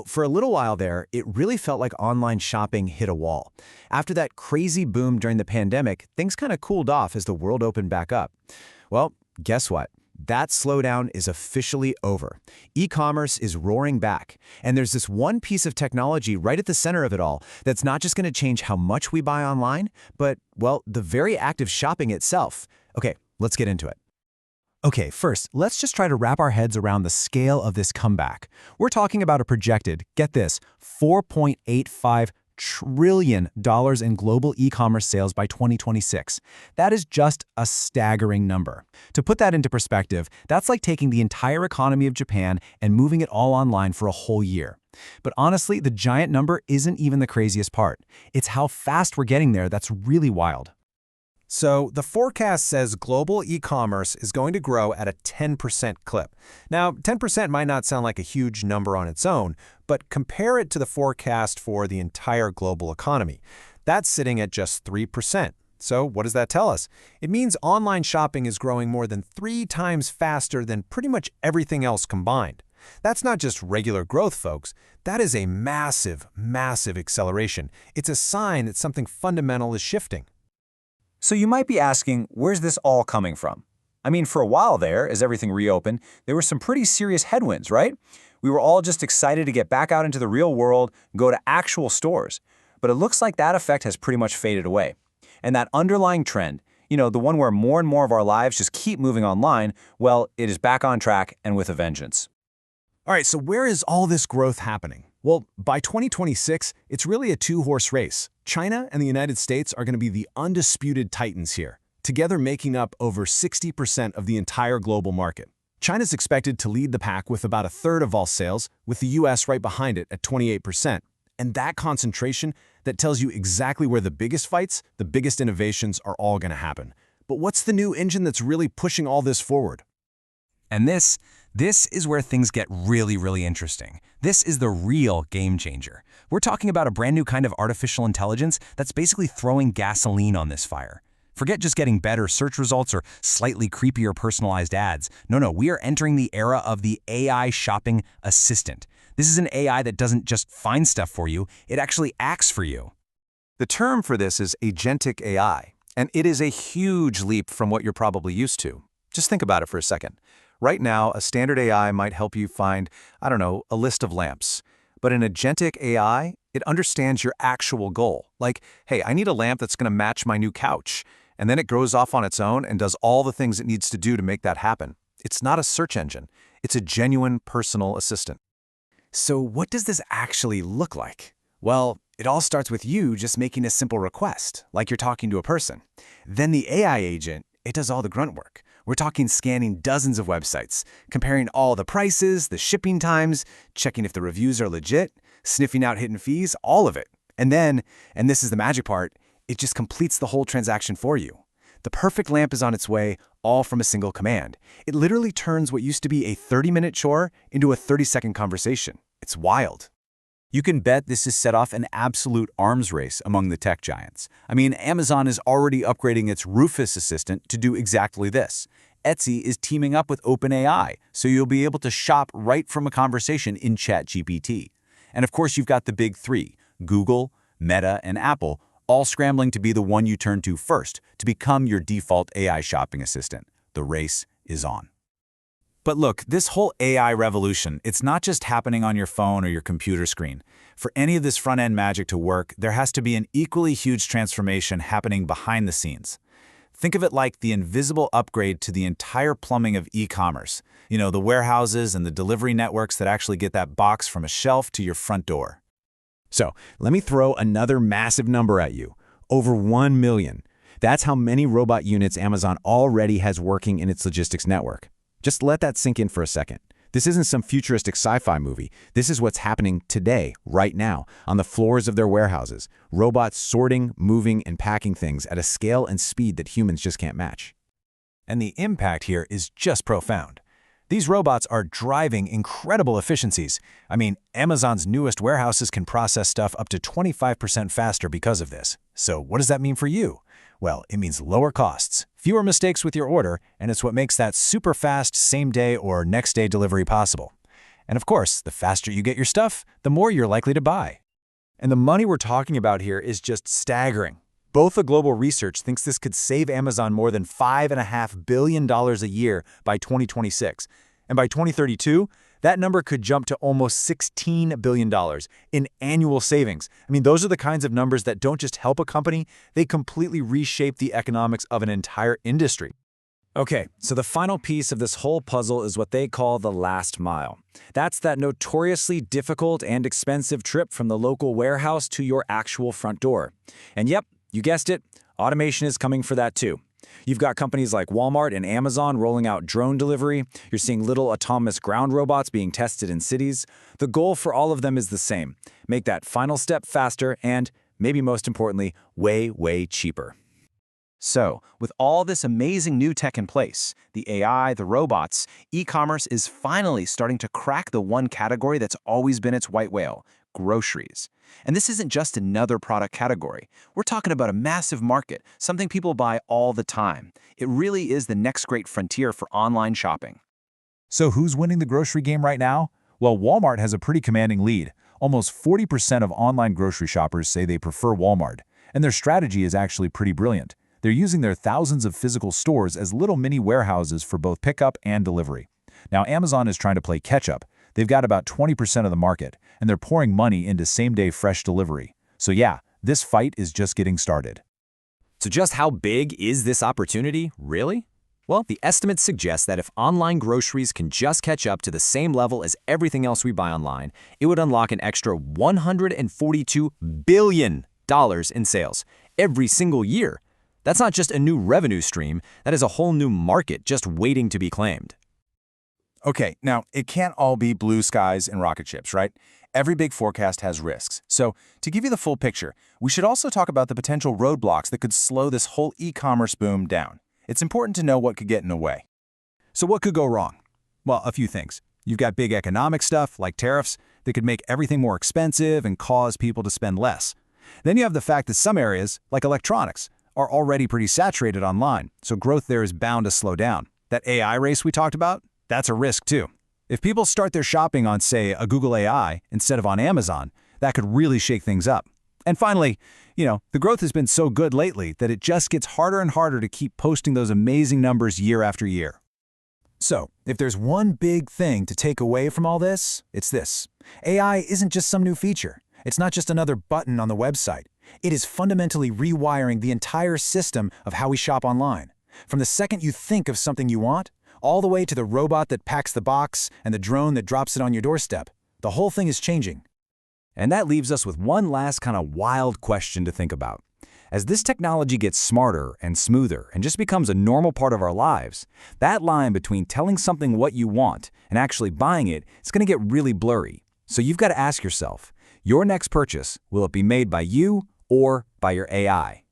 For a little while there, it really felt like online shopping hit a wall. After that crazy boom during the pandemic, things kind of cooled off as the world opened back up. Well, guess what? That slowdown is officially over. E-commerce is roaring back, and there's this one piece of technology right at the center of it all that's not just going to change how much we buy online, but, well, the very act of shopping itself. Okay, let's get into it. Okay, first, let's just try to wrap our heads around the scale of this comeback. We're talking about a projected, get this, $4.85 trillion in global e-commerce sales by 2026. That is just a staggering number. To put that into perspective, that's like taking the entire economy of Japan and moving it all online for a whole year. But honestly, the giant number isn't even the craziest part. It's how fast we're getting there that's really wild. So the forecast says global e-commerce is going to grow at a 10% clip. Now, 10% might not sound like a huge number on its own, but compare it to the forecast for the entire global economy. That's sitting at just 3%. So what does that tell us? It means online shopping is growing more than 3 times faster than pretty much everything else combined. That's not just regular growth, folks. That is a massive, massive acceleration. It's a sign that something fundamental is shifting. So you might be asking, where's this all coming from? I mean, for a while there, as everything reopened, there were some pretty serious headwinds, right? We were all just excited to get back out into the real world, go to actual stores. But it looks like that effect has pretty much faded away. And that underlying trend, the one where more and more of our lives just keep moving online, well, it is back on track and with a vengeance. All right, so where is all this growth happening? Well, by 2026, it's really a two-horse race. China and the United States are going to be the undisputed titans here, together making up over 60% of the entire global market. China's expected to lead the pack with about a third of all sales, with the US right behind it at 28%. And that concentration, that tells you exactly where the biggest fights, the biggest innovations are all going to happen. But what's the new engine that's really pushing all this forward? And this is where things get really, really interesting. This is the real game changer. We're talking about a brand new kind of artificial intelligence that's basically throwing gasoline on this fire. Forget just getting better search results or slightly creepier personalized ads. No, we are entering the era of the AI shopping assistant. This is an AI that doesn't just find stuff for you, it actually acts for you. The term for this is agentic AI, and it is a huge leap from what you're probably used to. Just think about it for a second. Right now, a standard AI might help you find, a list of lamps. But an agentic AI, it understands your actual goal. Like, hey, I need a lamp that's going to match my new couch. And then it goes off on its own and does all the things it needs to do to make that happen. It's not a search engine. It's a genuine personal assistant. So what does this actually look like? Well, it all starts with you just making a simple request, like you're talking to a person. Then the AI agent, it does all the grunt work. We're talking scanning dozens of websites, comparing all the prices, the shipping times, checking if the reviews are legit, sniffing out hidden fees, all of it. And then, and this is the magic part, it just completes the whole transaction for you. The perfect lamp is on its way, all from a single command. It literally turns what used to be a 30-minute chore into a 30-second conversation. It's wild. You can bet this has set off an absolute arms race among the tech giants. I mean, Amazon is already upgrading its Rufus assistant to do exactly this. Etsy is teaming up with OpenAI, so you'll be able to shop right from a conversation in ChatGPT. And of course, you've got the big three, Google, Meta, and Apple, all scrambling to be the one you turn to first to become your default AI shopping assistant. The race is on. But look, this whole AI revolution, it's not just happening on your phone or your computer screen. For any of this front-end magic to work, there has to be an equally huge transformation happening behind the scenes. Think of it like the invisible upgrade to the entire plumbing of e-commerce. The warehouses and the delivery networks that actually get that box from a shelf to your front door. So let me throw another massive number at you. Over 1 million. That's how many robot units Amazon already has working in its logistics network. Just let that sink in for a second. This isn't some futuristic sci-fi movie. This is what's happening today, right now, on the floors of their warehouses. Robots sorting, moving, and packing things at a scale and speed that humans just can't match. And the impact here is just profound. These robots are driving incredible efficiencies. I mean, Amazon's newest warehouses can process stuff up to 25% faster because of this. So what does that mean for you? Well, it means lower costs, fewer mistakes with your order, and it's what makes that super fast same-day or next-day delivery possible. And of course, the faster you get your stuff, the more you're likely to buy. And the money we're talking about here is just staggering. Both the Global Research thinks this could save Amazon more than $5.5 billion a year by 2026. And by 2032, that number could jump to almost $16 billion in annual savings. I mean, those are the kinds of numbers that don't just help a company, they completely reshape the economics of an entire industry. Okay, so the final piece of this whole puzzle is what they call the last mile. That's that notoriously difficult and expensive trip from the local warehouse to your actual front door. And yep, you guessed it, automation is coming for that too. You've got companies like Walmart and Amazon rolling out drone delivery. You're seeing little autonomous ground robots being tested in cities. The goal for all of them is the same: make that final step faster and, maybe most importantly, way, way cheaper. So, with all this amazing new tech in place, the AI, the robots, e-commerce is finally starting to crack the one category that's always been its white whale: groceries. And this isn't just another product category. We're talking about a massive market, something people buy all the time. It really is the next great frontier for online shopping. So who's winning the grocery game right now? Well, Walmart has a pretty commanding lead. Almost 40% of online grocery shoppers say they prefer Walmart. And their strategy is actually pretty brilliant. They're using their thousands of physical stores as little mini warehouses for both pickup and delivery. Now, Amazon is trying to play catch-up. They've got about 20% of the market, and they're pouring money into same-day fresh delivery. So yeah, this fight is just getting started. So just how big is this opportunity, really? Well, the estimates suggest that if online groceries can just catch up to the same level as everything else we buy online, it would unlock an extra $142 billion in sales every single year. That's not just a new revenue stream, that is a whole new market just waiting to be claimed. Okay, now, it can't all be blue skies and rocket ships, right? Every big forecast has risks. So, to give you the full picture, we should also talk about the potential roadblocks that could slow this whole e-commerce boom down. It's important to know what could get in the way. So what could go wrong? Well, a few things. You've got big economic stuff, like tariffs, that could make everything more expensive and cause people to spend less. Then you have the fact that some areas, like electronics, are already pretty saturated online, so growth there is bound to slow down. That AI race we talked about, that's a risk too. If people start their shopping on, say, a Google AI instead of on Amazon, that could really shake things up. And finally, the growth has been so good lately that it just gets harder and harder to keep posting those amazing numbers year after year. So, if there's one big thing to take away from all this, it's this. AI isn't just some new feature. It's not just another button on the website. It is fundamentally rewiring the entire system of how we shop online. From the second you think of something you want, all the way to the robot that packs the box and the drone that drops it on your doorstep. The whole thing is changing. And that leaves us with one last kind of wild question to think about. As this technology gets smarter and smoother and just becomes a normal part of our lives, that line between telling something what you want and actually buying it is going to get really blurry. So you've got to ask yourself, your next purchase, will it be made by you or by your AI?